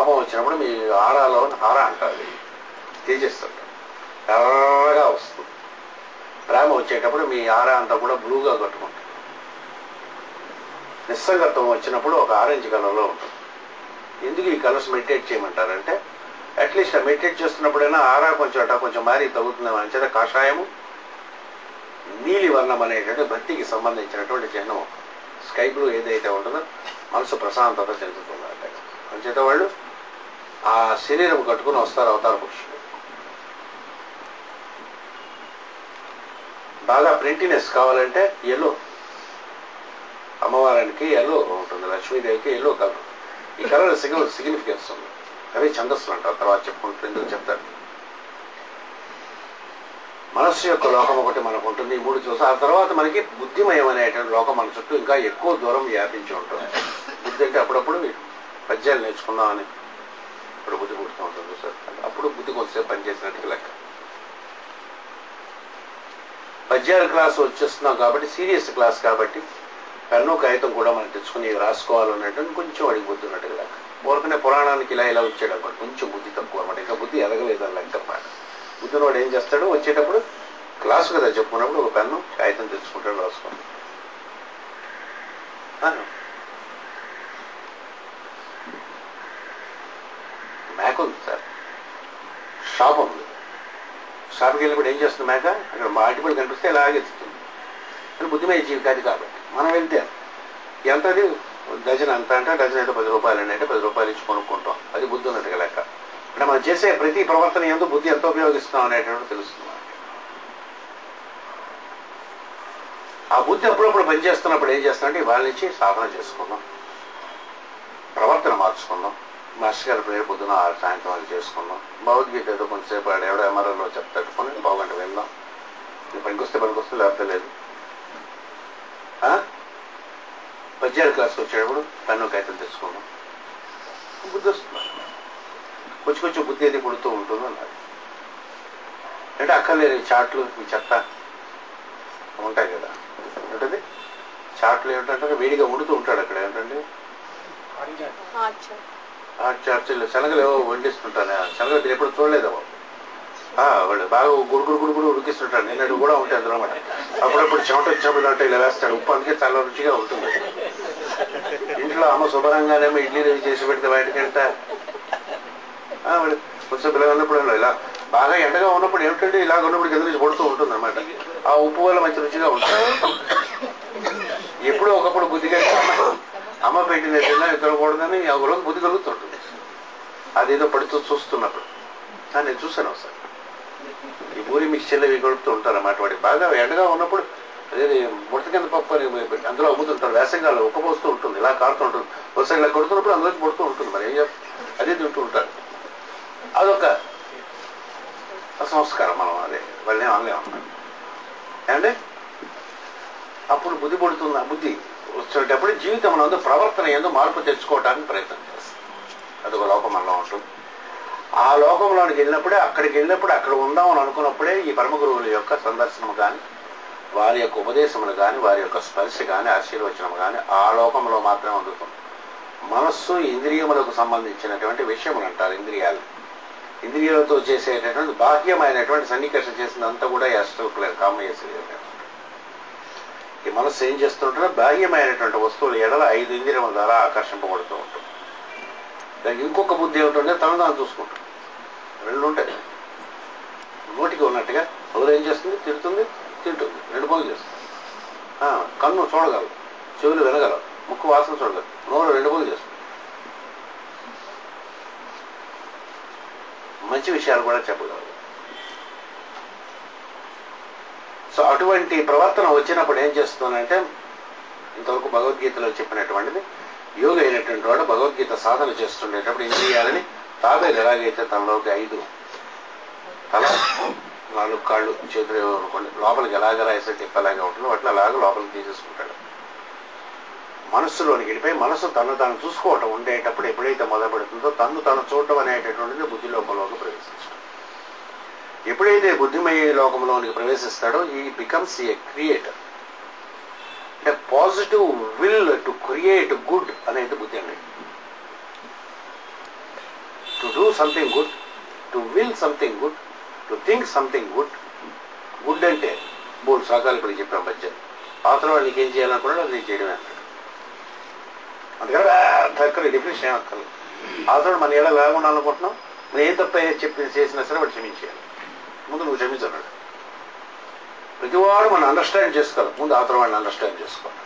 కోపం వచ్చినప్పుడు మీ హారాలో హార అంటారు, తేజస్సు ఎర్రగా వస్తుంది. ప్రేమ వచ్చేటప్పుడు మీ హార అంతా కూడా బ్లూగా కట్టుకుంటుంది. నిస్సంగత్వం వచ్చినప్పుడు ఒక ఆరెంజ్ కలర్లో ఉంటుంది. ఎందుకు ఈ కలర్స్ మెడిటేట్ చేయమంటారంటే అట్లీస్ట్ మెడిటేట్ చేస్తున్నప్పుడైనా ఆరా కొంచెం మారి తగ్గుతుంది. అంచేత కాషాయము నీలి వర్ణం అనేటువంటి భక్తికి సంబంధించినటువంటి చిహ్నం. స్కై బ్లూ ఏదైతే ఉంటుందో మనసు ప్రశాంతత చెందుతుంది. అంచేత వాళ్ళు ఆ శరీరం కట్టుకుని వస్తారు అవతార పురుషులు. బాగా ప్రింటినెస్ కావాలంటే ఎల్లో, అమ్మవారానికి ఎల్లో ఉంటుంది, లక్ష్మీదేవికి ఎల్లో కలర్. ఈ కలర్ సిగ్నిఫికెన్స్ ఉంది. అవి ఛందస్సులు అంటారు, తర్వాత చెప్పుకుంటూ ఎందుకు చెప్తారు. మనస్సు యొక్క లోకం ఒకటి మనకు ఉంటుంది, ఈ మూడు చూసి ఆ తర్వాత మనకి బుద్ధిమయం అనేటువంటి లోకం మన చుట్టూ ఇంకా ఎక్కువ దూరం వ్యాపించి ఉంటుంది. బుద్ధి అంటే అప్పుడప్పుడు పద్యాలు నేర్చుకుందామని ఇప్పుడు బుద్ధి పుడుతూ ఉంటుంది సార్. అప్పుడు బుద్ధి కొంచెం పనిచేసినట్టుగా లెక్క. పద్యాల క్లాస్ వచ్చేస్తున్నాం కాబట్టి సీరియస్ క్లాస్ కాబట్టి పెన్ను కాగితం కూడా మనం తెచ్చుకుని రాసుకోవాలన్నట్టు కొంచెం అడిగిపోతున్నట్టుగా లెక్క. ఊరకనే పురాణానికి ఇలా వచ్చాడు అన్నమాట, కొంచెం బుద్ధి తక్కువ అనమాట, ఇంకా బుద్ధి ఎదగలేదని లెక్క అన్నమాట. బుద్ధిని వాడు ఏం చేస్తాడు, వచ్చేటప్పుడు క్లాసు కదా చెప్పుకున్నప్పుడు ఒక పెన్ను కాగితం తెచ్చుకుంటాడు, రాసుకోండి. మేక ఉంది సార్, షాప్ ఉంది. షాప్కి వెళ్ళినప్పుడు ఏం చేస్తుంది మేక, అక్కడ మాటిపడి కనిపిస్తే ఇలాగే ఎత్తుతుంది. అది బుద్ధిమయ జీవి కాదు కాబట్టి మనం వెళ్తే ఎంతది డజన్ అంత అంటే డజన్ అయితే 10 రూపాయలు అంటే 10 రూపాయలు ఇచ్చి కొనుక్కుంటాం. అది బుద్ధి ఉన్నట్టుగా లెక్క. అంటే మనం చేసే ప్రతి ప్రవర్తన ఎంతో బుద్ధి ఎంత ఉపయోగిస్తాం అనేటువంటి తెలుస్తుంది. ఆ బుద్ధి అప్పుడప్పుడు పనిచేస్తున్నప్పుడు ఏం చేస్తామంటే వాళ్ళ నుంచి సాధన చేసుకుందాం, ప్రవర్తన మార్చుకుందాం. మాస్టర్ గారి ప్రేరు పొద్దున సాయంత్రం అది చేసుకుందాం. భగవద్గీత ఏదో కొంచెంసేపు ఎవడో ఎంఆర్ఎల్లో చెప్తాడు, కొని పావుగంట విందాం. ఇది పనికొస్తే లేకపోతే లేదు. పద్యాల క్లాస్కి వచ్చేటప్పుడు పెన్ను కాగితం తెచ్చుకుందాం, బుద్ధి వస్తుంది. కొంచెం బుద్ధి అది పుడుతూ ఉంటుంది అన్నది. అంటే అక్కర్లేని చాట్లు ఈ చెత్త ఉంటాయి కదా, ఏంటది చాట్లు ఏమిటంటే వేడిగా ఉడుతూ ఉంటాడు అక్కడ. ఏంటంటే చార్చీలు శనగలు ఏవో వండిస్తుంటాను. శనగలు మీరు ఎప్పుడు చూడలేదా బాబు? వాళ్ళు బాగా గుడుగుడు ఉడికిస్తుంటాడు. నిన్నటి కూడా ఉంటాయి అందులో అన్నమాట. అప్పుడప్పుడు చెమట వచ్చినప్పుడు అంటే ఇలా వేస్తాడు. ఉప్పు అందుకే చాలా రుచిగా ఉంటుంది. ఇంట్లో అమ్మ శుభ్రంగానేమో ఇడ్లీలు చేసి పెడితే బయటకు వెళ్తా కొంచెం పిల్లలు ఉన్నప్పుడు ఇలా బాగా ఎండగా ఉన్నప్పుడు ఏమిటంటే ఇలాగ ఉన్నప్పుడు కింద నుంచి పడుతూ ఉంటుంది అన్నమాట. ఆ ఉప్పు వల్ల మంచి రుచిగా ఉంటుంది. ఎప్పుడో ఒకప్పుడు బుద్ధిగా అమ్మ పెట్టిన తినకూడదని ఒకరోజు బుద్ధి కలుగుతుంటుంది. అదేదో పడుతూ చూస్తున్నప్పుడు నేను చూశాను ఒకసారి. ఈ పూరి మిక్చర్లు ఇవి కొడుతూ ఉంటారు అన్నమాట. వాడికి బాగా ఎండగా ఉన్నప్పుడు అదే ముడత కింద పప్పు అని అందులో అమ్ముతుంటారు. వేసంగాల్లో ఉక్క పోస్తూ ఉంటుంది, ఇలా కారుతూ ఉంటుంది. ఒకసారి ఇలా కొడుతున్నప్పుడు అందులోకి పడుతూ ఉంటుంది. మరి ఏం చేస్తారు, అదే తింటూ ఉంటారు. అదొక సంస్కారం. మనం అదే వాళ్ళని అనలేమన్నమాట. అంటే అప్పుడు బుద్ధి పడుతుంది. ఆ బుద్ధి వచ్చేటప్పుడు జీవితం అందు ప్రవర్తన ఏందో మార్పు తెచ్చుకోవడానికి ప్రయత్నం చేస్తాం. అదొక లోకం మనలో ఉంటుంది. ఆ లోకంలోనికి వెళ్ళినప్పుడే అక్కడికి వెళ్ళినప్పుడు అక్కడ ఉందామని అనుకున్నప్పుడే ఈ పరమ గురువుల యొక్క సందర్శనం కానీ, వారి యొక్క ఉపదేశములు కానీ, వారి యొక్క స్పర్శ కానీ, ఆశీర్వచనం కానీ ఆ లోకంలో మాత్రమే అందుతుంది. మనస్సు ఇంద్రియములకు సంబంధించినటువంటి విషయములు అంటారు. ఇంద్రియాలతో చేసేటటువంటి బాహ్యమైనటువంటి సన్నికర్షణ చేసినంతా కూడా యాస్ట్రల్ ప్లేన్ కామయేశ్వరి. ఈ మనస్సు ఏం చేస్తుంటే బాహ్యమైనటువంటి వస్తువుల ఎడల 5 ఇంద్రియముల ద్వారా ఆకర్షింపబడుతూ ఉంటుంది. దానికి ఇంకొక బుద్ధి ఏమిటంటే తను తాను చూసుకుంటుంది. 2 ఉంటాయి. నోటికి ఉన్నట్టుగా ఎవరు ఏం చేస్తుంది, తింటుంది 2 పనులు చేస్తుంది. కన్ను చూడగలరు, చెవులు వినగలరు, ముక్కు వాసన చూడగలరు, నోరు 2 పనులు చేస్తుంది. మంచి విషయాలు కూడా చెప్పగలరు. సో అటువంటి ప్రవర్తన వచ్చినప్పుడు ఏం చేస్తుందంటే ఇంతవరకు భగవద్గీతలో చెప్పినటువంటిది యోగి అయినటువంటి వాడు భగవద్గీత సాధన చేస్తుండేటప్పుడు ఇంద్రియాలని తాబేలు ఎలాగైతే తనలోకి 5 తల 4 కాళ్ళు చేతులు అనుకోండి లోపలికి ఎలాగ రాసే తిప్పలాగా ఉంటుందో అట్లా అలాగ లోపలికి తీసేసుకుంటాడు. మనస్సులోనికి వెళ్ళిపోయి మనసు తను తాను చూసుకోవటం ఉండేటప్పుడు ఎప్పుడైతే మొదలుపెడుతుందో తను తను చూడటం అనేటటువంటిది బుద్ధి లోకంలోకి ప్రవేశించడం. ఎప్పుడైతే బుద్ధిమయ లోకంలోనికి ప్రవేశిస్తాడో ఈ బికమ్స్ ఏ క్రియేటర్. అంటే positive will to create good అనేది బుద్ధి అండి. Something good, to will something good, to think something good. Good అంటే 3 రకాలు ఇప్పుడు చెప్పాం మధ్య. అవతల వాడు నీకేం చేయాలనుకున్నాడు అది నీకు చేయడమే అన్నాడు. అందుకని అక్కర్లేదు, డెఫినేషన్ ఏమక్కర్లేదు. అవతల మన ఏడా లేకుండా అనుకుంటున్నాం, నేను ఏం తప్ప చేసినా సరే వాడు క్షమించేయాలి. ముందు నువ్వు క్షమించన్నాడు. ప్రతివాడు మనం అండర్స్టాండ్ చేసుకోవాలి, ముందు అవతల వాడిని అండర్స్టాండ్ చేసుకోవాలి.